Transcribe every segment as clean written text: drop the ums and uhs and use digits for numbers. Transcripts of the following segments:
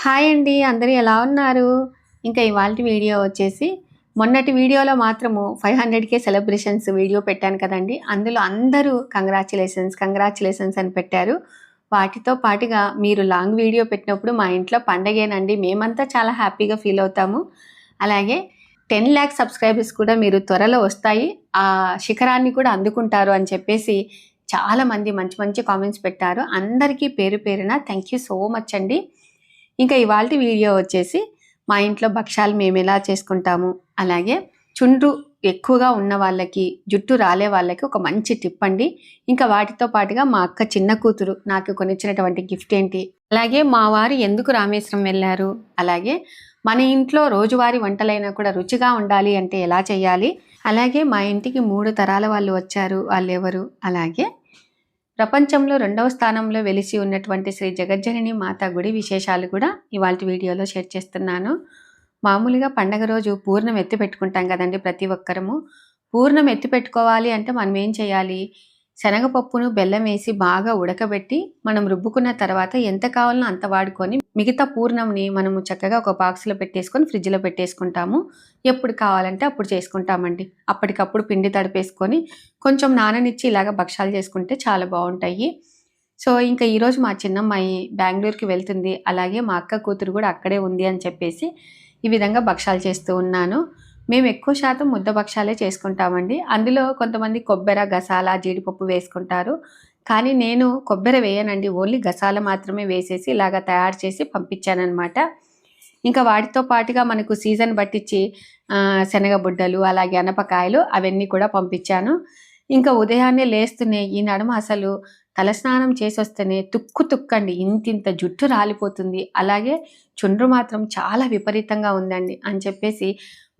Hi అండి. అందరూ ఎలా ఉన్నారు? ఇంకా ఇవాల్టి వీడియో వచ్చేసి మొన్నటి వీడియోలో మాత్రము 500K సెలబ్రేషన్స్ వీడియో పెట్టాను కదండీ! అందులో అందరూ కంగ్రాచ్యులేషన్స్ అని పెట్టారు. వాటితో పాటుగా మీరు లాంగ్ వీడియో పెట్టినప్పుడు మా ఇంట్లో పండగేనండి. మేమంతా చాలా హ్యాపీగా ఫీల్ అవుతాము. అలాగే 10 లాక్ సబ్స్క్రైబర్స్ కూడా మీరు త్వరలో వస్తాయి. ఆ శిఖరాన్ని కూడా అందుకుంటారు అని చెప్పేసి చాలామంది మంచి మంచి కామెంట్స్ పెట్టారు. అందరికీ పేరు పేరున థ్యాంక్ యూ సో మచ్ అండి. ఇంకా ఇవాల్టి వీడియో వచ్చేసి మా ఇంట్లో భక్షాలు మేము ఎలా చేసుకుంటాము, అలాగే చుండ్రు ఎక్కువగా ఉన్న వాళ్ళకి, జుట్టు రాలే వాళ్ళకి ఒక మంచి టిప్ అండి. ఇంకా వాటితో పాటుగా మా అక్క చిన్న కూతురు నాకు కొనిచ్చినటువంటి గిఫ్ట్ ఏంటి, అలాగే మా వారు ఎందుకు రామేశ్వరం వెళ్ళారు, అలాగే మన ఇంట్లో రోజువారీ వంటలైనా కూడా రుచిగా ఉండాలి అంటే ఎలా చేయాలి, అలాగే మా ఇంటికి 3 తరాల వాళ్ళు వచ్చారు, వాళ్ళు ఎవరు, అలాగే ప్రపంచంలో 2వ స్థానంలో వెలిసి ఉన్నటువంటి శ్రీ జగజ్జనని మాత గుడి విశేషాలు కూడా ఇవాల్టి వీడియోలో షేర్ చేస్తున్నాను. మామూలుగా పండగ రోజు పూర్ణం ఎత్తి పెట్టుకుంటాం కదండి ప్రతి ఒక్కరము. పూర్ణం ఎత్తి పెట్టుకోవాలి అంటే మనం ఏం చేయాలి, శనగపప్పును బెల్లం వేసి బాగా ఉడకబెట్టి మనం రుబ్బుకున్న తర్వాత ఎంత కావాలనో అంత వాడుకొని మిగతా పూర్ణంని మనము చక్కగా ఒక బాక్స్లో పెట్టేసుకొని ఫ్రిడ్జ్లో పెట్టేసుకుంటాము. ఎప్పుడు కావాలంటే అప్పుడు చేసుకుంటామండి. అప్పటికప్పుడు పిండి తడిపేసుకొని కొంచెం నాననిచ్చి ఇలాగ భక్షాలు చేసుకుంటే చాలా బాగుంటాయి. సో ఇంకా ఈరోజు మా చిన్నమ్మాయి బెంగళూరుకి వెళ్తుంది, అలాగే మా అక్క కూతురు కూడా అక్కడే ఉంది అని చెప్పేసి ఈ విధంగా భక్షాలు చేస్తూ ఉన్నాను. మేము ఎక్కువ శాతం ముద్ద భక్షాలే చేసుకుంటామండి. అందులో కొంతమంది కొబ్బెర, గసాల, జీడిపప్పు వేసుకుంటారు. కానీ నేను కొబ్బెర వేయనండి, ఓన్లీ గసాల మాత్రమే వేసేసి ఇలాగ తయారు చేసి పంపించానమాట. ఇంకా వాటితో పాటుగా మనకు సీజన్ బట్టించి శనగబుడ్డలు, అలాగే అనపకాయలు అవన్నీ కూడా పంపించాను. ఇంకా ఉదయాన్నే లేస్తూనే ఈ నడుమ అసలు తలస్నానం చేసి వస్తేనే తుక్కండి, ఇంతింత జుట్టు రాలిపోతుంది, అలాగే చుండ్రు మాత్రం చాలా విపరీతంగా ఉందండి అని చెప్పేసి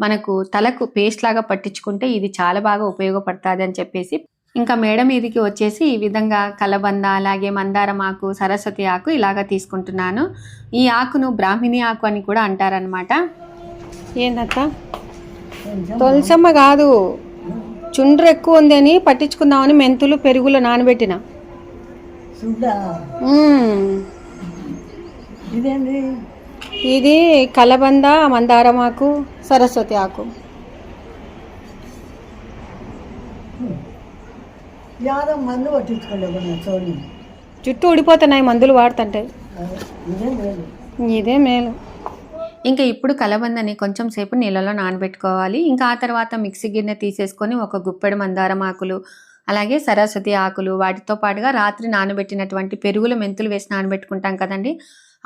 మనకు తలకు పేస్ట్ లాగా పట్టించుకుంటే ఇది చాలా బాగా ఉపయోగపడుతుంది అని చెప్పేసి ఇంకా మేడ మీదికి వచ్చేసి ఈ విధంగా కలబంద, అలాగే మందారం ఆకు, సరస్వతి ఆకు ఇలాగా తీసుకుంటున్నాను. ఈ ఆకును బ్రాహ్మిణి ఆకు అని కూడా అంటారనమాట. ఏందత్త తులసమ్మ కాదు, చుండ్రు ఎక్కువ ఉంది అని పట్టించుకుందామని మెంతులు పెరుగులో నానబెట్టిన. ఇది కలబంద, మందారం ఆకు, సరస్వతి ఆకు. మందు పట్టించుకోలేదు, జుట్టు ఊడిపోతున్నాయి మందులు వాడుతుంటే. ఇదే మేలు. ఇంకా ఇప్పుడు కలబందని కొంచెం సేపు నీళ్ళలో నానబెట్టుకోవాలి. ఇంకా ఆ తర్వాత మిక్సీ గిన్నె తీసేసుకొని ఒక గుప్పెడు మందారం ఆకులు, అలాగే సరస్వతి ఆకులు, వాటితో పాటుగా రాత్రి నానబెట్టినటువంటి పెరుగులు, మెంతులు వేసి నానబెట్టుకుంటాం కదండి,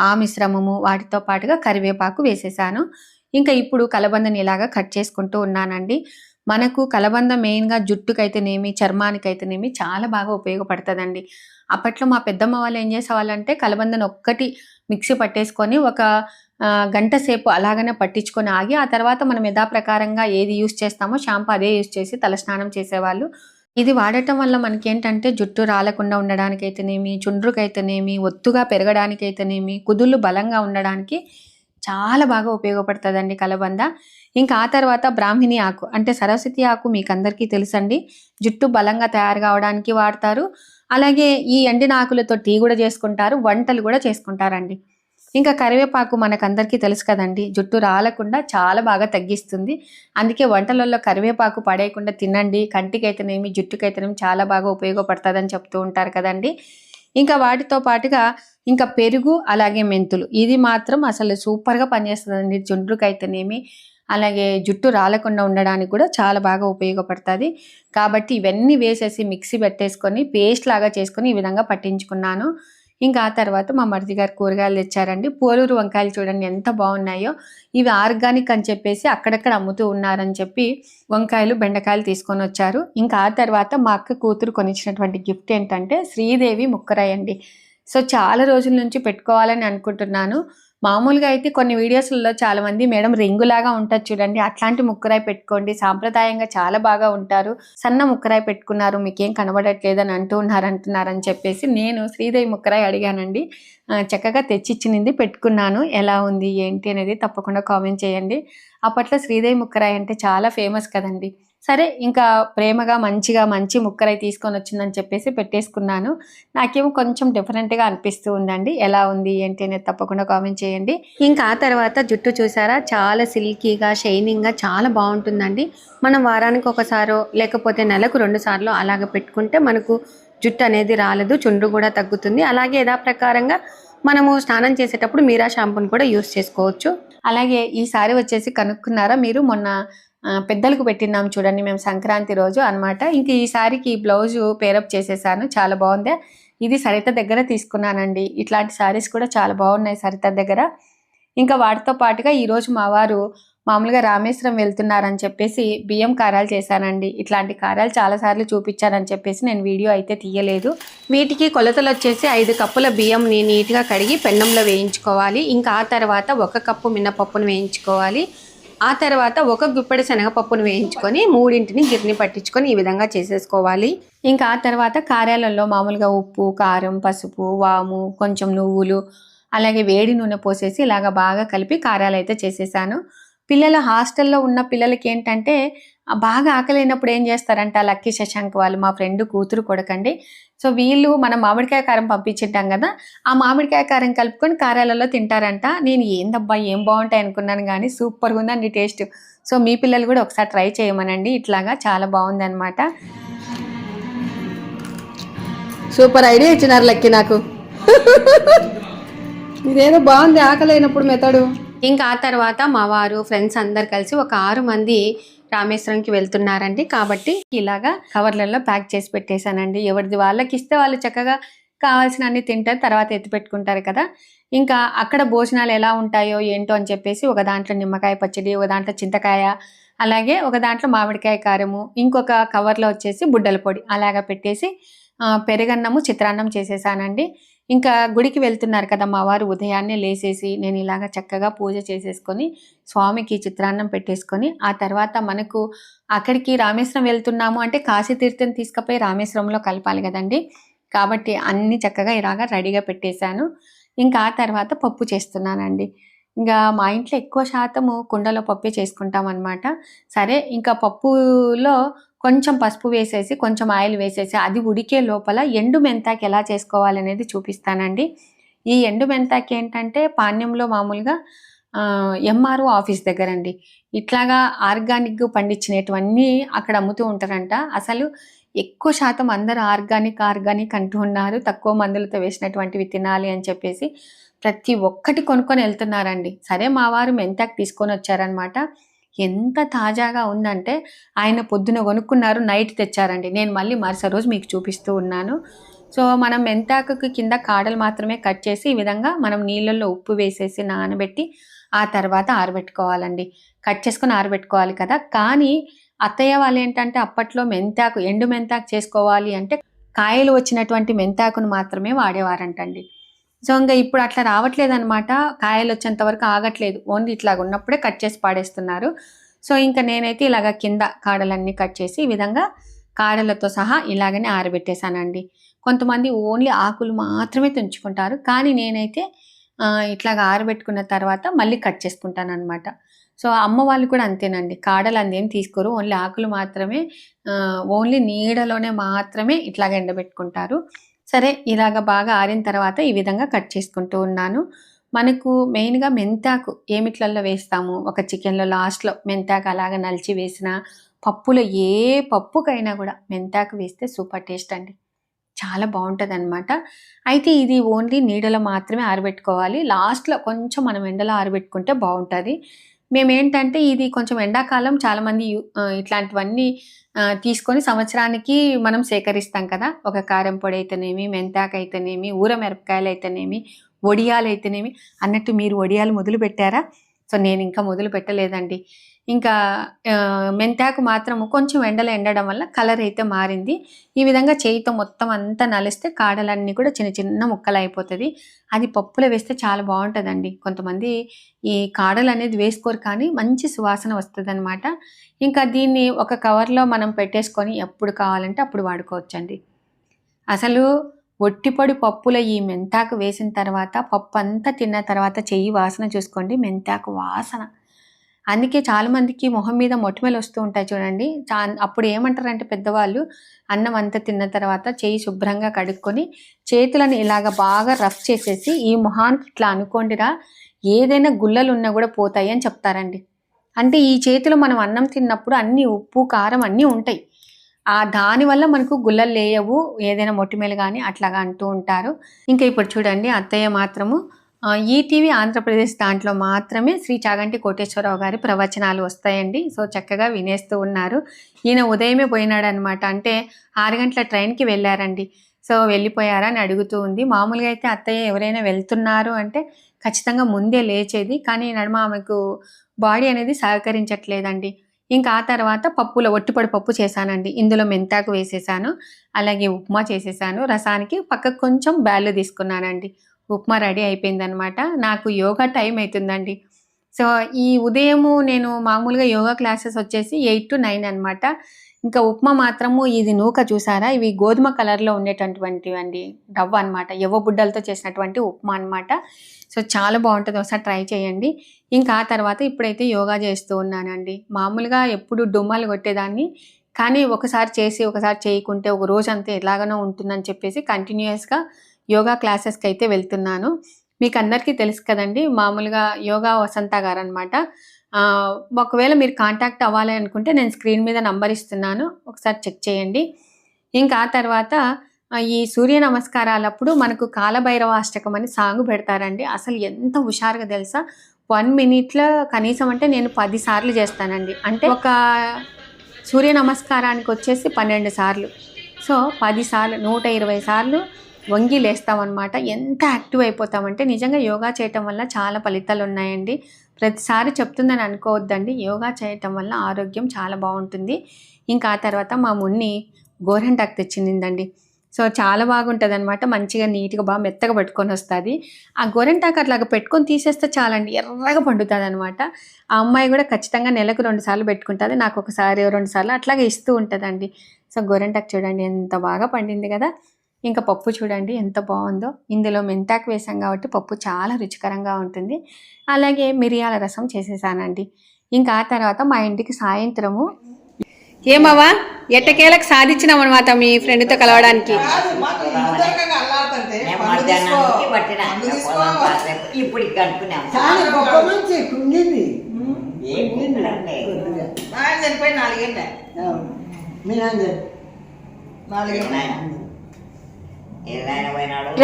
ఆ మిశ్రమము, వాటితో పాటుగా కరివేపాకు వేసేసాను. ఇంకా ఇప్పుడు కలబందని ఇలాగా కట్ చేసుకుంటూ ఉన్నానండి. మనకు కలబంద మెయిన్గా జుట్టుకైతేనేమి, చర్మానికైతేనేమి చాలా బాగా ఉపయోగపడుతుందండి. అప్పట్లో మా పెద్దమ్మ వాళ్ళు ఏం చేసేవాళ్ళంటే కలబందని ఒక్కటి మిక్సీ పట్టేసుకొని ఒక గంట సేపు అలాగనే పట్టించుకొని ఆగి ఆ తర్వాత మనం యథాప్రకారంగా ఏది యూస్ చేస్తామో షాంపూ అదే యూస్ చేసి తలస్నానం చేసేవాళ్ళు. ఇది వాడటం వల్ల మనకేంటంటే జుట్టు రాలకుండా ఉండడానికైతేనేమి, చుండ్రుకైతేనేమి, ఒత్తుగా పెరగడానికైతేనేమి, కుదుళ్ళు బలంగా ఉండడానికి చాలా బాగా ఉపయోగపడుతుందండి కలబంద. ఇంకా ఆ తర్వాత బ్రాహ్మిణి ఆకు అంటే సరస్వతి ఆకు మీకు అందరికీ తెలుసండి, జుట్టు బలంగా తయారు కావడానికి వాడతారు. అలాగే ఈ ఎండిన ఆకులతో టీ కూడా చేసుకుంటారు, వంటలు కూడా చేసుకుంటారండి. ఇంకా కరివేపాకు మనకందరికీ తెలుసు కదండి, జుట్టు రాలకుండా చాలా బాగా తగ్గిస్తుంది. అందుకే వంటలలో కరివేపాకు పడేయకుండా తినండి, కంటికైతేనేమి, జుట్టుకైతేనేమి చాలా బాగా ఉపయోగపడుతుందని చెప్తూ ఉంటారు కదండి. ఇంకా వాటితో పాటుగా ఇంకా పెరుగు, అలాగే మెంతులు, ఇది మాత్రం అసలు సూపర్గా పనిచేస్తుందండి చుండ్రుకైతేనేమి, అలాగే జుట్టు రాలకుండా ఉండడానికి కూడా చాలా బాగా ఉపయోగపడుతుంది. కాబట్టి ఇవన్నీ వేసేసి మిక్సీ పెట్టేసుకొని పేస్ట్ లాగా చేసుకొని ఈ విధంగా పట్టించుకున్నాను. ఇంకా ఆ తర్వాత మా మరిది గారు కూరగాయలు తెచ్చారండి. పోలూరు వంకాయలు చూడండి ఎంత బాగున్నాయో. ఇవి ఆర్గానిక్ అని చెప్పేసి అక్కడక్కడ అమ్ముతూ ఉన్నారని చెప్పి వంకాయలు, బెండకాయలు తీసుకొని వచ్చారు. ఇంకా ఆ తర్వాత మా అక్క కూతురు కొనిచ్చినటువంటి గిఫ్ట్ ఏంటంటే శ్రీదేవి ముక్కరాయి అండి. సో చాలా రోజుల నుంచి పెట్టుకోవాలని అనుకుంటున్నాను. మామూలుగా అయితే కొన్ని వీడియోస్లలో చాలామంది మేడం రింగులాగా ఉంటుంది చూడండి, అట్లాంటి ముక్కరాయి పెట్టుకోండి, సాంప్రదాయంగా చాలా బాగా ఉంటారు, సన్న ముక్కరాయి పెట్టుకున్నారు మీకేం కనబడట్లేదని అంటున్నారని చెప్పేసి నేను శ్రీదేవి ముక్కరాయి అడిగానండి. చక్కగా తెచ్చిచ్చినింది, పెట్టుకున్నాను. ఎలా ఉంది ఏంటి అనేది తప్పకుండా కామెంట్ చేయండి. అప్పట్లో శ్రీదేవి ముక్కరాయి అంటే చాలా ఫేమస్ కదండి. సరే ఇంకా ప్రేమగా మంచిగా మంచి ముక్కరై తీసుకొని వచ్చిందని చెప్పేసి పెట్టేసుకున్నాను. నాకేమో కొంచెం డిఫరెంట్‌గా అనిపిస్తూ ఉందండి. ఎలా ఉంది ఏంటి అనేది తప్పకుండా కామెంట్ చేయండి. ఇంకా ఆ తర్వాత జుట్టు చూసారా చాలా సిల్కీగా, షైనింగ్‌గా చాలా బావుంటుందండి. మనం వారానికి ఒకసారో లేకపోతే నెలకు 2 సార్లో అలాగ పెట్టుకుంటే మనకు జుట్టు అనేది రాలదు. చుండ్రు కూడా తగ్గుతుంది. అలాగే యథాప్రకారంగా మనము స్నానం చేసేటప్పుడు మీరా షాంపూని కూడా యూజ్ చేసుకోవచ్చు. అలాగే ఈ సారీ వచ్చేసి కనుక్కున్నారా మీరు? మొన్న పెద్దలకు పెట్టినాం చూడండి మేము సంక్రాంతి రోజు అన్నమాట. ఇంక ఈ సారీకి ఈ బ్లౌజు పేరప్ చేసేసాను. చాలా బావుంది. ఇది సరిత దగ్గర తీసుకున్నానండి. ఇట్లాంటి సారీస్ కూడా చాలా బాగున్నాయి సరిత దగ్గర. ఇంకా వాటితో పాటుగా ఈరోజు మా వారు మామూలుగా రామేశ్వరం వెళ్తున్నారని చెప్పేసి బియ్యం కారాలు చేశానండి. ఇట్లాంటి కారాలు చాలాసార్లు చూపించానని చెప్పేసి నేను వీడియో అయితే తీయలేదు. వీటికి కొలతలు వచ్చేసి 5 కప్పుల బియ్యంని నీట్గా కడిగి పెన్నంలో వేయించుకోవాలి. ఇంకా ఆ తర్వాత 1 కప్పు మినపప్పును వేయించుకోవాలి. ఆ తర్వాత 1 గుప్పెడు శనగపప్పును వేయించుకొని 3ని గిర్ని పట్టించుకొని ఈ విధంగా చేసేసుకోవాలి. ఇంకా ఆ తర్వాత కారాలలో మామూలుగా ఉప్పు, కారం, పసుపు, వాము, కొంచెం నువ్వులు, అలాగే వేడి నూనె పోసేసి ఇలాగ బాగా కలిపి కారాలు అయితే చేసేసాను. పిల్లల హాస్టల్లో ఉన్న పిల్లలకి ఏంటంటే బాగా ఆకలినప్పుడు ఏం చేస్తారంట లక్కీ శశాంక్ వాళ్ళు మా ఫ్రెండ్ కూతురు కొడకండి. సో వీళ్ళు మనం మామిడికాయ కారం పంపించింటాం కదా, ఆ మామిడికాయ కారం కలుపుకొని కారాలలో తింటారంట. నేను ఏందబ్బా ఏం బాగుంటాయి అనుకున్నాను కానీ సూపర్గా ఉందండి టేస్ట్. సో మీ పిల్లలు కూడా ఒకసారి ట్రై చేయమనండి. ఇట్లాగా చాలా బాగుంది అనమాట. సూపర్ ఐడియా ఇచ్చినారు లక్కీ నాకు. ఇదేదో బాగుంది ఆకలైనప్పుడు మెథడు. ఇంకా ఆ తర్వాత మా వారు ఫ్రెండ్స్ అందరు కలిసి ఒక 6 మంది రామేశ్వరంకి వెళ్తున్నారండి. కాబట్టి ఇలాగా కవర్లలో ప్యాక్ చేసి పెట్టేశానండి. ఎవరిది వాళ్ళకి ఇస్తే వాళ్ళు చక్కగా కావాల్సిన అన్ని తింటారు, తర్వాత ఎత్తి పెట్టుకుంటారు కదా. ఇంకా అక్కడ భోజనాలు ఎలా ఉంటాయో ఏంటో అని చెప్పేసి ఒక దాంట్లో నిమ్మకాయ పచ్చడి, ఒక దాంట్లో చింతకాయ, అలాగే ఒక దాంట్లో మామిడికాయ కారము, ఇంకొక కవర్లో వచ్చేసి బుడ్డల పొడి అలాగా పెట్టేసి పెరుగన్నము, చిత్రాన్నం చేసేసానండి. ఇంకా గుడికి వెళ్తున్నారు కదా మా వారు, ఉదయాన్నే లేసేసి నేను ఇలాగ చక్కగా పూజ చేసేసుకొని స్వామికి చిత్రాన్నం పెట్టేసుకొని ఆ తర్వాత మనకు అక్కడికి రామేశ్వరం వెళ్తున్నాము అంటే కాశీతీర్థం తీసుకుపోయి రామేశ్వరంలో కలపాలి కదండి. కాబట్టి అన్ని చక్కగా ఇలాగ రెడీగా పెట్టేశాను. ఇంకా ఆ తర్వాత పప్పు చేస్తున్నానండి. ఇంకా మా ఇంట్లో ఎక్కువ శాతము కుండలో పప్పే చేసుకుంటాం అనమాట. సరే ఇంకా పప్పులో కొంచెం పసుపు వేసేసి కొంచెం ఆయిల్ వేసేసి అది ఉడికే లోపల ఎండు మెంతాకు ఎలా చేసుకోవాలనేది చూపిస్తానండి. ఈ ఎండు మెంతాకు ఏంటంటే పాణ్యంలో మామూలుగా ఎంఆర్ఓ ఆఫీస్ దగ్గరండి ఇట్లాగా ఆర్గానిక్ పండించినటువన్నీ అక్కడ అమ్ముతూ ఉంటారంట. అసలు ఎక్కువ శాతం అందరూ ఆర్గానిక్ ఆర్గానిక్ అంటూ ఉన్నారు. తక్కువ మందులతో వేసినటువంటివి తినాలి అని చెప్పేసి ప్రతి ఒక్కటి కొనుక్కొని వెళ్తున్నారండి. సరే మా వారు మెంతాకు తీసుకొని వచ్చారనమాట. ఎంత తాజాగా ఉందంటే ఆయన పొద్దున కొనుక్కున్నారు, నైట్ తెచ్చారండి. నేను మళ్ళీ మరుసటి రోజు మీకు చూపిస్తూ ఉన్నాను. సో మనం మెంతాకుకి కింద కాడలు మాత్రమే కట్ చేసి ఈ విధంగా మనం నీళ్ళల్లో ఉప్పు వేసేసి నానబెట్టి ఆ తర్వాత ఆరబెట్టుకోవాలండి. కట్ చేసుకొని ఆరబెట్టుకోవాలి కదా. కానీ అత్తయ్య వాళ్ళు ఏంటంటే అప్పట్లో మెంతాకు ఎండు మెంతాకు చేసుకోవాలి అంటే కాయలు వచ్చినటువంటి మెంతాకును మాత్రమే వాడేవారంటండి. సో ఇంకా ఇప్పుడు అట్లా రావట్లేదనమాట. కాయలు వచ్చేంత వరకు ఆగట్లేదు. ఓన్లీ ఇట్లాగ ఉన్నప్పుడే కట్ చేసి పాడేస్తున్నారు. సో ఇంకా నేనైతే ఇలాగ కింద కాడలన్నీ కట్ చేసి ఈ విధంగా కాడలతో సహా ఇలాగనే ఆరబెట్టేశానండి. కొంతమంది ఓన్లీ ఆకులు మాత్రమే తుంచుకుంటారు. కానీ నేనైతే ఇట్లాగ ఆరబెట్టుకున్న తర్వాత మళ్ళీ కట్ చేసుకుంటానన్నమాట. సో అమ్మ వాళ్ళు కూడా అంతేనండి. కాడలు అందేం తీసుకోరు. ఓన్లీ ఆకులు మాత్రమే ఓన్లీ నీడలోనే మాత్రమే ఇట్లాగ ఎండబెట్టుకుంటారు. సరే ఇలాగ బాగా ఆరిన తర్వాత ఈ విధంగా కట్ చేసుకుంటూ ఉన్నాను. మనకు మెయిన్‌గా మెంతాకు ఏమిట్లల్లో వేస్తాము, ఒక చికెన్‌లో లాస్ట్‌లో మెంతాకు అలాగ నలిచి వేసిన పప్పులో ఏ పప్పుకైనా కూడా మెంతాకు వేస్తే సూపర్ టేస్ట్ అండి. చాలా బావుంటదనమాట. అయితే ఇది ఓన్లీ నీడలో మాత్రమే ఆరబెట్టుకోవాలి. లాస్ట్‌లో కొంచెం మనం ఎండలో ఆరబెట్టుకుంటే బావుంటది. మేమేంటంటే ఇది కొంచెం ఎండాకాలం చాలామంది ఇట్లాంటివన్నీ తీసుకొని సంవత్సరానికి మనం సేకరిస్తాం కదా. ఒక కారం పొడి అయితేనేమి, మెంతాకు అయితేనేమి, ఊర మిరపకాయలు అయితేనేమి, వడియాలు అయితేనేమి. అన్నట్టు మీరు వడియాలు మొదలుపెట్టారా? సో నేనింకా మొదలు పెట్టలేదండి. ఇంకా మెంతాకు మాత్రం కొంచెం ఎండలో ఎండడం వల్ల కలర్ అయితే మారింది. ఈ విధంగా చేయితో మొత్తం అంతా నలిస్తే కాడలన్నీ కూడా చిన్న చిన్న ముక్కలయిపోతది. అది పప్పులో వేస్తే చాలా బావుంటదండి. కొంతమంది ఈ కాడలనేది వేసుకోరు కానీ మంచి సువాసన వస్తదనమాట. ఇంకా దీన్ని ఒక కవర్‌లో మనం పెట్టేసుకొని ఎప్పుడు కావాలంటే అప్పుడు వాడుకోవచ్చండి. అసలు ఒట్టిపొడి పప్పులో ఈ మెంతాకు వేసిన తర్వాత పప్పంతా తిన్న తర్వాత చెయ్యి వాసన చూసుకోండి. మెంతాకు వాసన అందుకే చాలా మందికి మొహం మీద మొటిమలు వస్తూ ఉంటాయి చూడండి. అప్పుడు ఏమంటారంటే పెద్దవాళ్ళు, అన్నం అంతా తిన్న తర్వాత చేయి శుభ్రంగా కడుక్కొని చేతులను ఇలాగ బాగా రఫ్ చేసేసి ఈ మొహానికి ఇట్లా అనుకోండిరా, ఏదైనా గుల్లలు ఉన్నా కూడా పోతాయి అని చెప్తారండి. అంటే ఈ చేతిలో మనం అన్నం తిన్నప్పుడు అన్ని ఉప్పు కారం అన్నీ ఉంటాయి. దానివల్ల మనకు గుల్లలు లేయవు, ఏదైనా మొటిమలు కానీ అట్లాగా అంటూ ఉంటారు. ఇంకా ఇప్పుడు చూడండి అత్తయ్య మాత్రము ఈటీవీ ఆంధ్రప్రదేశ్ దాంట్లో మాత్రమే శ్రీ చాగంటి కోటేశ్వరరావు గారి ప్రవచనాలు వస్తాయండి. సో చక్కగా వినేస్తూ ఉన్నారు. ఈయన ఉదయమే పోయినాడు అనమాట. అంటే 6 గంటల ట్రైన్కి వెళ్ళారండి. సో వెళ్ళిపోయారా అని అడుగుతూ ఉంది. మామూలుగా అయితే అత్తయ్య ఎవరైనా వెళ్తున్నారు అంటే ఖచ్చితంగా ముందే లేచేది, కానీ నడుమ ఆమెకు బాడీ అనేది సహకరించట్లేదండి. ఇంకా ఆ తర్వాత పప్పులో ఒట్టిపొడి పప్పు చేశానండి. ఇందులో మెంతాకు వేసేసాను, అలాగే ఉప్మా చేసేసాను. రసానికి పక్కకు కొంచెం బ్యాళ్ళు తీసుకున్నానండి. ఉప్మా రెడీ అయిపోయిందనమాట. నాకు యోగా టైం అవుతుందండి. సో ఈ ఉదయము నేను మామూలుగా యోగా క్లాసెస్ వచ్చేసి 8 to 9 అనమాట. ఇంకా ఉప్మా మాత్రము ఇది నూక చూసారా, ఇవి గోధుమ కలర్లో ఉండేటటువంటివండి, రవ్వ అనమాట, ఎవ్వ బుడ్డలతో చేసినటువంటి ఉప్మా అనమాట. సో చాలా బాగుంటుంది, ఒకసారి ట్రై చేయండి. ఇంకా ఆ తర్వాత ఇప్పుడైతే యోగా చేస్తూ ఉన్నానండి. మామూలుగా ఎప్పుడు డుమ్మాలు కొట్టేదాన్ని, కానీ ఒకసారి చేసి ఒకసారి చేయకుంటే ఒక రోజు అంతా ఎలాగనో ఉంటుందని చెప్పేసి కంటిన్యూస్గా యోగా క్లాసెస్కి అయితే వెళ్తున్నాను. మీకు అందరికీ తెలుసు కదండి, మామూలుగా యోగా వసంత గారు అనమాట. ఒకవేళ మీరు కాంటాక్ట్ అవ్వాలి అనుకుంటే నేను స్క్రీన్ మీద నంబర్ ఇస్తున్నాను, ఒకసారి చెక్ చేయండి. ఇంకా ఆ తర్వాత ఈ సూర్య నమస్కారాలప్పుడు మనకు కాలభైరవాష్టకం అని సాంగ్ పెడతారండి. అసలు ఎంత హుషారుగా తెలుసా, 1 minute కనీసం అంటే నేను 10 సార్లు చేస్తానండి. అంటే ఒక సూర్య నమస్కారానికి వచ్చేసి 12 సార్లు. సో 10 సార్లు 120 సార్లు వంగి లేస్తామన్నమాట. ఎంత యాక్టివ్ అయిపోతామంటే నిజంగా యోగా చేయటం వల్ల చాలా ఫలితాలు ఉన్నాయండి. ప్రతిసారి చెప్తుందని అనుకోవద్దండి, యోగా చేయటం వల్ల ఆరోగ్యం చాలా బాగుంటుంది. ఇంకా ఆ తర్వాత మా మున్ని గోరెంటాకు తెచ్చిందండి. సో చాలా బాగుంటుంది అనమాట, మంచిగా నీట్గా బాగా మెత్తగా పట్టుకొని వస్తుంది. ఆ గోరెంటాకు అట్లాగా పెట్టుకొని తీసేస్తే చాలండి, ఎర్రగా పండుతుంది అనమాట. ఆ అమ్మాయి కూడా ఖచ్చితంగా నెలకు 2 సార్లు పెట్టుకుంటుంది, నాకు ఒకసారి 2 సార్లు అట్లాగే ఇస్తూ ఉంటుందండి. సో గోరెంటాకు చూడండి ఎంత బాగా పండింది కదా. ఇంకా పప్పు చూడండి ఎంత బాగుందో, ఇందులో మెంతాకు వేసాం కాబట్టి పప్పు చాలా రుచికరంగా ఉంటుంది. అలాగే మిరియాల రసం చేసేసానండి. ఇంకా ఆ తర్వాత మా ఇంటికి సాయంత్రము ఏమవ్వా ఎట్టకేలకు సాధించినాం అనమాట మీ ఫ్రెండ్తో కలవడానికి.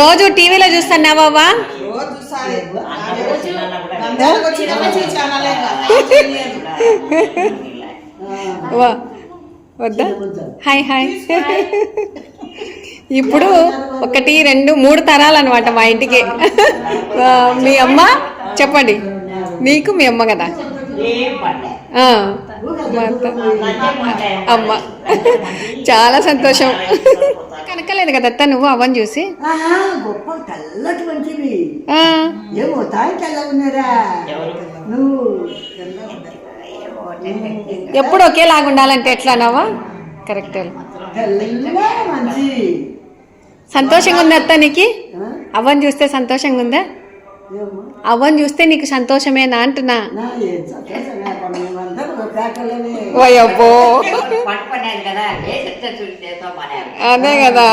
రోజు టీవీలో చూస్తున్నావా? వద్దా? Hi hi. ఇప్పుడు 1 2 3 తరాలు అనమాట మా ఇంటికి. మీ అమ్మ చెప్పండి, నీకు మీ అమ్మ కదా, అమ్మ. చాలా సంతోషం. కనకలేదు కదా అత్త నువ్వు అవ్వని చూసి? ఎప్పుడు ఒకేలాగా ఉండాలంటే ఎట్లానావా? కరెక్ట్. సంతోషంగా ఉంది అత్త నీకు? అవ్వని చూస్తే సంతోషంగా ఉందా? అవ్వని చూస్తే నీకు సంతోషమేనా అంటున్నా? ఓయబ్బో, అదే కదా.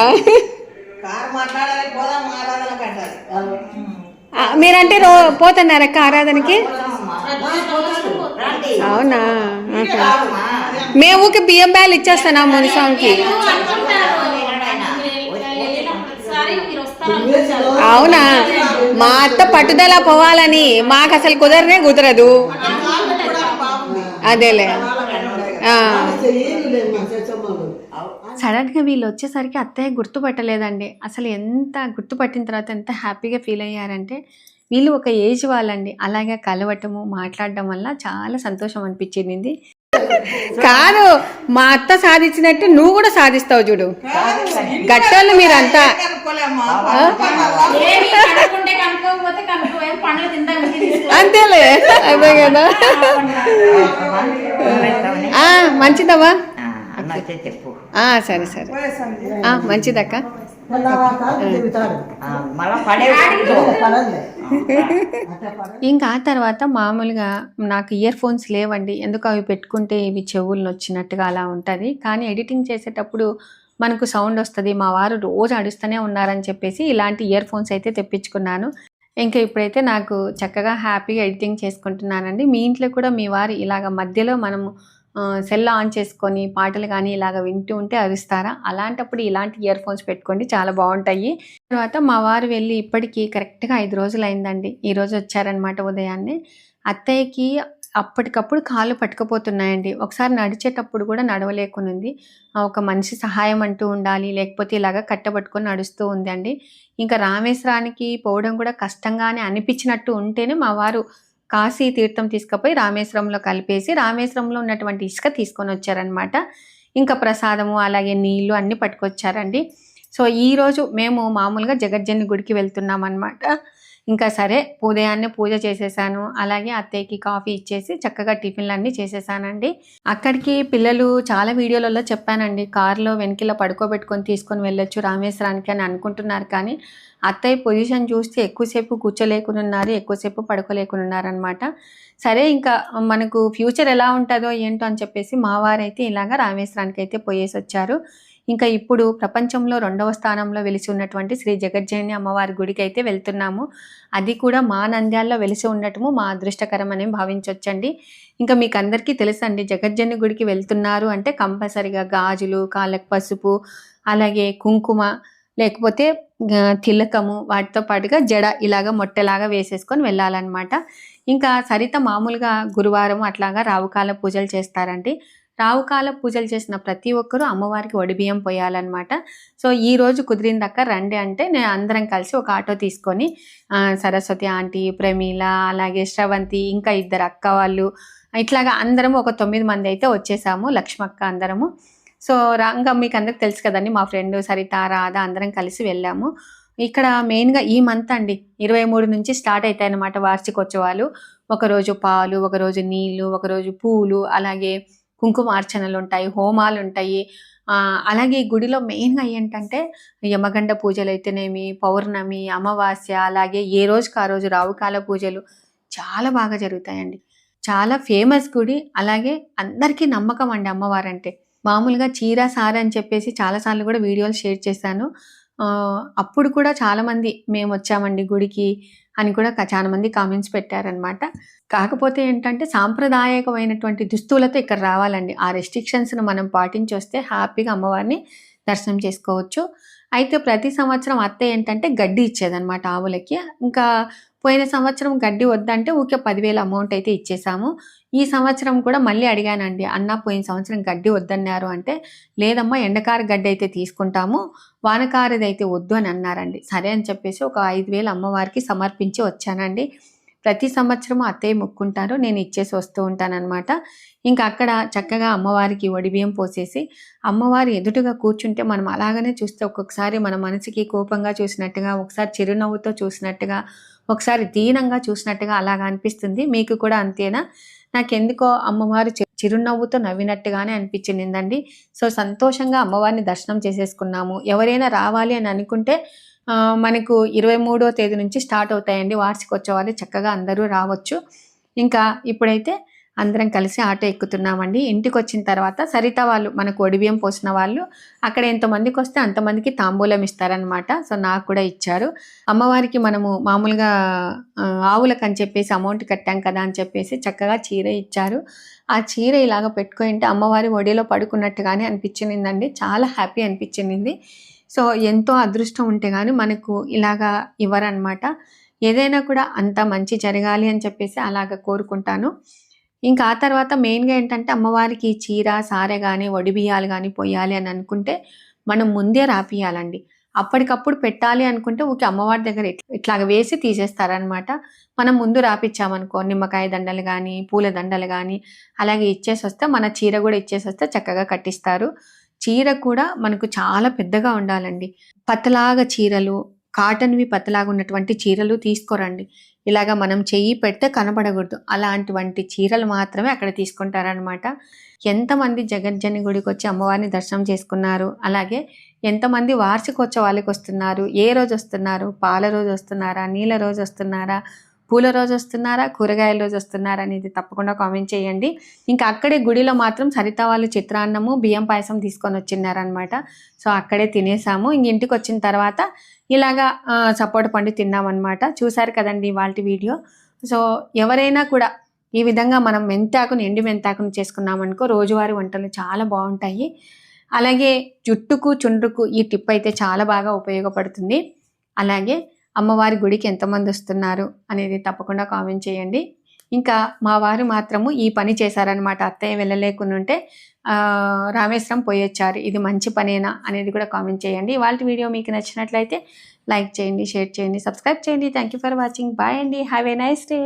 మీరంటే పోతున్నారక్క ఆరాధనకి? అవునా? మేము ఊరికి బియ్యం బ్యాలు ఇచ్చేస్తానా మునిస్వామికి? అవునా? మా అత్త పట్టుదల పోవాలని, మాకు అసలు కుదరదు. అదేలే. సడన్గా వీళ్ళు వచ్చేసరికి అత్తయ్య గుర్తుపట్టలేదండి. అసలు ఎంత గుర్తుపట్టిన తర్వాత ఎంత హ్యాపీగా ఫీల్ అయ్యారంటే, వీళ్ళు ఒక ఏజ్ వాళ్ళండి. అలాగే కలవటము మాట్లాడడం వల్ల చాలా సంతోషం అనిపించింది. కాదు, మా అత్త సాధించినట్టు నువ్వు కూడా సాధిస్తావు చూడు. గట్టోళ్ళు మీరంతా. అంతేలే, అదే కదా. మంచిదవ్వా? సరే సరే, మంచిదక్క. మళ్ళా పడే ఇంకా ఆ తర్వాత మామూలుగా నాకు ఇయర్ ఫోన్స్ లేవండి. ఎందుకు అవి పెట్టుకుంటే ఇవి చెవులు నొచ్చినట్టుగా అలా ఉంటుంది. కానీ ఎడిటింగ్ చేసేటప్పుడు మనకు సౌండ్ వస్తుంది. మా వారు రోజు అడుస్తూనే ఉన్నారని చెప్పేసి ఇలాంటి ఇయర్ ఫోన్స్ అయితే తెప్పించుకున్నాను. ఇంకా ఇప్పుడైతే నాకు చక్కగా హ్యాపీగా ఎడిటింగ్ చేసుకుంటున్నానండి. మీ ఇంట్లో కూడా మీ వారు ఇలాగ మధ్యలో మనము సెల్ ఆన్ చేసుకొని పాటలు కానీ ఇలాగ వింటూ ఉంటే అరుస్తారా? అలాంటప్పుడు ఇలాంటి ఇయర్ ఫోన్స్ పెట్టుకోండి, చాలా బాగుంటాయి. తర్వాత మా వారు వెళ్ళి ఇప్పటికి కరెక్ట్గా 5 రోజులు అయిందండి. ఈరోజు వచ్చారనమాట ఉదయాన్నే. అత్తయ్యకి అప్పటికప్పుడు కాళ్ళు పట్టుకుపోతున్నాయండి. ఒకసారి నడిచేటప్పుడు కూడా నడవలేకునుంది. ఒక మనిషి సహాయం అంటూ ఉండాలి, లేకపోతే ఇలాగ కట్టబట్టుకొని నడుస్తూ ఉందండి. ఇంకా రామేశ్వరానికి పోవడం కూడా కష్టంగానే అనిపించినట్టు ఉంటేనే మా వారు కాశీ తీర్థం తీసుకుపోయి రామేశ్వరంలో కలిపేసి రామేశ్వరంలో ఉన్నటువంటి ఇసుక తీసుకొని వచ్చారనమాట. ఇంకా ప్రసాదము అలాగే నీళ్లు అన్నీ పట్టుకొచ్చారండి. సో ఈరోజు మేము మామూలుగా జగజ్జన్ని గుడికి వెళ్తున్నాం అనమాట. ఇంకా సరే ఉదయాన్నే పూజ చేసేసాను. అలాగే అత్తయ్యకి కాఫీ ఇచ్చేసి చక్కగా టిఫిన్లు అన్నీ చేసేసానండి. అక్కడికి పిల్లలు చాలా వీడియోలలో చెప్పానండి, కారులో వెనకిలా పడుకోబెట్టుకొని తీసుకొని వెళ్ళొచ్చు రామేశ్వరానికి అని అనుకుంటున్నారు. కానీ అత్తయ్య పొజిషన్ చూస్తే ఎక్కువసేపు కూర్చోలేకున్నారు, ఎక్కువసేపు పడుకోలేకున్నారనమాట. సరే ఇంకా మనకు ఫ్యూచర్ ఎలా ఉంటుందో ఏంటో అని చెప్పేసి మా వారైతే ఇలాగ రామేశ్వరానికి అయితే పోయేసి వచ్చారు. ఇంకా ఇప్పుడు ప్రపంచంలో 2వ స్థానంలో వెలిసి ఉన్నటువంటి శ్రీ జగజ్జనని అమ్మవారి గుడికి అయితే వెళ్తున్నాము. అది కూడా మా నంద్యాలలో వెలిసి ఉండటము మా అదృష్టకరం అని భావించవచ్చండి. ఇంకా మీకు అందరికీ తెలుసండి, జగజ్జనని గుడికి వెళ్తున్నారు అంటే కంపల్సరిగా గాజులు, కాళ్ళకు పసుపు, అలాగే కుంకుమ, లేకపోతే తిలకము, వాటితో పాటుగా జడ ఇలాగా మొట్టెలాగా వేసేసుకొని వెళ్ళాలన్నమాట. ఇంకా సరిత మామూలుగా గురువారం అట్లాగా రావుకాల పూజలు చేస్తారండి. రావుకాల పూజలు చేసిన ప్రతి ఒక్కరూ అమ్మవారికి ఒడిబియ్యం పోయాలన్నమాట. సో ఈరోజు కుదిరిందక్క రండి అంటే నేను అందరం కలిసి ఒక ఆటో తీసుకొని సరస్వతి ఆంటీ, ప్రమీల, అలాగే శ్రవంతి, ఇంకా 2 అక్క వాళ్ళు, ఇట్లాగా అందరం ఒక 9 మంది అయితే వచ్చేసాము, లక్ష్మక్క అందరము. సో ఇంకా మీకు అందరికి తెలుసు కదండి, మా ఫ్రెండ్ సరిత, రాధ అందరం కలిసి వెళ్ళాము. ఇక్కడ మెయిన్గా ఈ మంత్ అండి 23 నుంచి స్టార్ట్ అవుతాయి అన్నమాట వార్షికోత్సవాలు. ఒకరోజు పాలు, ఒకరోజు నీళ్లు, ఒకరోజు పూలు, అలాగే కుంకుమార్చనలు ఉంటాయి, హోమాలు ఉంటాయి. అలాగే ఈ గుడిలో మెయిన్గా ఏంటంటే యమగండ పూజలు అయితేనేమి, పౌర్ణమి, అమావాస్య, అలాగే ఏ రోజుకి ఆ రోజు రావుకాల పూజలు చాలా బాగా జరుగుతాయండి. చాలా ఫేమస్ గుడి. అలాగే అందరికీ నమ్మకం అండి అమ్మవారంటే. మామూలుగా చీర సార అని చెప్పేసి చాలాసార్లు కూడా వీడియోలు షేర్ చేశాను. అప్పుడు కూడా చాలామంది మేము వచ్చామండి గుడికి అని కూడా చాలా మంది కామెంట్స్ పెట్టారనమాట. కాకపోతే ఏంటంటే సాంప్రదాయకమైనటువంటి దుస్తులతో ఇక్కడ రావాలండి. ఆ రెస్ట్రిక్షన్స్ను మనం పాటించి వస్తే హ్యాపీగా అమ్మవారిని దర్శనం చేసుకోవచ్చు. అయితే ప్రతి సంవత్సరం అత్తయ్య ఏంటంటే గడ్డి ఇచ్చేదనమాట ఆవులకి. ఇంకా పోయిన సంవత్సరం గడ్డి వద్దంటే ఊకే 10,000 అమౌంట్ అయితే ఇచ్చేసాము. ఈ సంవత్సరం కూడా మళ్ళీ అడిగానండి, అన్న పోయిన సంవత్సరం గడ్డి వద్దన్నారు అంటే, లేదమ్మా ఎండకారు గడ్డి అయితే తీసుకుంటాము, వానకారిది అయితే వద్దు అని అన్నారండి. సరే అని చెప్పేసి ఒక 5,000 అమ్మవారికి సమర్పించి వచ్చానండి. ప్రతి సంవత్సరం అత్తయ్య మొక్కుంటారు, నేను ఇచ్చేసి వస్తూ ఉంటానన్నమాట. ఇంకా అక్కడ చక్కగా అమ్మవారికి ఒడిబియ్యం పోసేసి అమ్మవారి ఎదుటగా కూర్చుంటే మనం అలాగనే చూస్తే ఒక్కొక్కసారి మన మనసుకి కోపంగా చూసినట్టుగా, ఒకసారి చిరునవ్వుతో చూసినట్టుగా, ఒకసారి దీనంగా చూసినట్టుగా అలాగా అనిపిస్తుంది. మీకు కూడా అంతేనా? నాకెందుకో అమ్మవారు చిరునవ్వుతో నవ్వినట్టుగానే అనిపించిందండి. సో సంతోషంగా అమ్మవారిని దర్శనం చేసేసుకున్నాము. ఎవరైనా రావాలి అని అనుకుంటే మనకు 23వ తేదీ నుంచి స్టార్ట్ అవుతాయండి వార్షికోత్సవాలు. చక్కగా అందరూ రావచ్చు. ఇంకా ఇప్పుడైతే అందరం కలిసి ఆటో ఎక్కుతున్నామండి. ఇంటికి వచ్చిన తర్వాత సరిత వాళ్ళు, మనకు ఒడిబియ్యం పోసిన వాళ్ళు, అక్కడ ఎంతమందికి వస్తే అంతమందికి తాంబూలం ఇస్తారనమాట. సో నాకు కూడా ఇచ్చారు. అమ్మవారికి మనము మామూలుగా ఆవులకు అని చెప్పేసి అమౌంట్ కట్టాం కదా అని చెప్పేసి చక్కగా చీర ఇచ్చారు. ఆ చీర ఇలాగ పెట్టుకుంటే అమ్మవారి ఒడిలో పడుకున్నట్టుగానే అనిపించిందండి. చాలా హ్యాపీ అనిపించింది. సో ఎంతో అదృష్టం ఉంటే కానీ మనకు ఇలాగా ఇవ్వరనమాట. ఏదైనా కూడా అంత మంచి జరగాలి అని చెప్పేసి అలాగ కోరుకుంటాను. ఇంకా ఆ తర్వాత మెయిన్గా ఏంటంటే అమ్మవారికి చీర సారె కానీ ఒడిబియ్యాలు కానీ పోయాలి అని అనుకుంటే మనం ముందే రాపియాలండి. అప్పటికప్పుడు పెట్టాలి అనుకుంటే ఊరికి అమ్మవారి దగ్గర ఇట్లాగ వేసి తీసేస్తారనమాట. మనం ముందు రాపిచ్చామనుకో నిమ్మకాయ దండలు కానీ, పూల దండలు కానీ అలాగే ఇచ్చేసి వస్తే మన చీర కూడా ఇచ్చేసి వస్తే చక్కగా కట్టిస్తారు. చీర కూడా మనకు చాలా పెద్దగా ఉండాలండి. పతలాగా చీరలు, కాటన్వి పతలాగా ఉన్నటువంటి చీరలు తీసుకోరండి. ఇలాగ మనం చెయ్యి పెడితే కనబడకూడదు అలాంటివంటి చీరలు మాత్రమే అక్కడ తీసుకుంటారనమాట. ఎంతమంది జగజ్జని గుడికి వచ్చి అమ్మవారిని దర్శనం చేసుకున్నారు, అలాగే ఎంతమంది వార్షికోత్సవాలకు వస్తున్నారు, ఏ రోజు వస్తున్నారు, పాల రోజు వస్తున్నారా, నీళ్ళ రోజు వస్తున్నారా, పూల రోజు వస్తున్నారా, కూరగాయల రోజు వస్తున్నారా అనేది తప్పకుండా కామెంట్ చేయండి. ఇంకా అక్కడే గుడిలో మాత్రం సరిత వాళ్ళు చిత్రాన్నము బియ్యం పాయసం తీసుకొని వచ్చిన్నారనమాట. సో అక్కడే తినేసాము. ఇంక ఇంటికి వచ్చిన తర్వాత ఇలాగా సపోటా పండు తిన్నామన్నమాట. చూసారు కదండి వాళ్ళ వీడియో. సో ఎవరైనా కూడా ఈ విధంగా మనం మెంతాకుని ఎండు మెంతాకుని చేసుకున్నామనుకో రోజువారీ వంటలు చాలా బాగుంటాయి. అలాగే జుట్టుకు చుండ్రుకు ఈ టిప్ అయితే చాలా బాగా ఉపయోగపడుతుంది. అలాగే అమ్మవారి గుడికి ఎంతమంది వస్తున్నారు అనేది తప్పకుండా కామెంట్ చేయండి. ఇంకా మా వారు మాత్రము ఈ పని చేశారనమాట. అత్తయ్య వెళ్ళలేకునుంటే రామేశ్వరం పోయొచ్చారు. ఇది మంచి పనేనా అనేది కూడా కామెంట్ చేయండి. ఇవాళ వీడియో మీకు నచ్చినట్లయితే లైక్ చేయండి, షేర్ చేయండి, సబ్స్క్రైబ్ చేయండి. Thank you for watching. Bye అండి. Have a nice day.